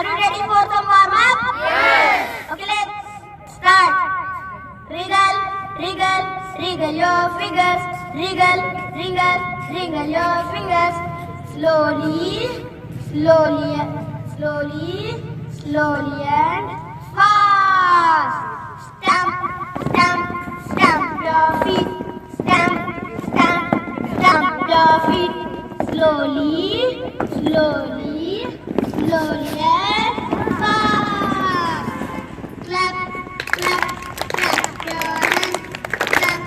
Are you ready for some warm up? Yes. Okay, let's start. Wriggle, wriggle, wriggle your fingers. Wriggle, wriggle, wriggle your fingers. Slowly, slowly, slowly, slowly and fast. Stamp, stamp, stamp your feet. Stamp, stamp, stamp your feet. Slowly, slowly, slowly and fast. Clap, clap, clap your hands. Clap,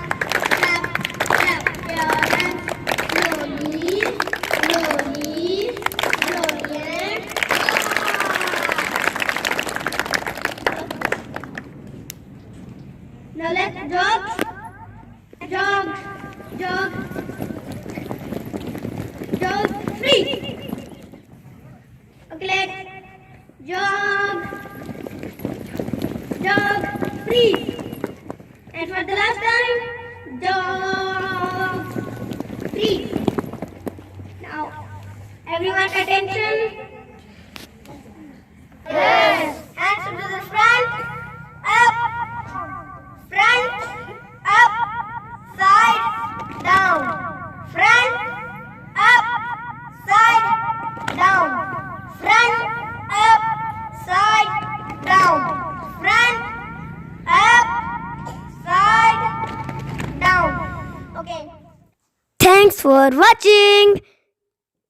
clap, clap your hands. Slowly, slowly, slowly and fast. Now let's jog, jog, jog, jog, free. Okay, let's jog, jog, free. And for the last time, jog, free. Now, everyone attention. Yes. Hands to the front, up, side, down. Front, up, side, down. Front, up, side, down. Front, up, side, down. Okay. Thanks for watching.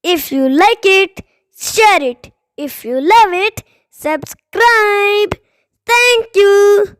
If you like it, share it. If you love it, subscribe. Thank you.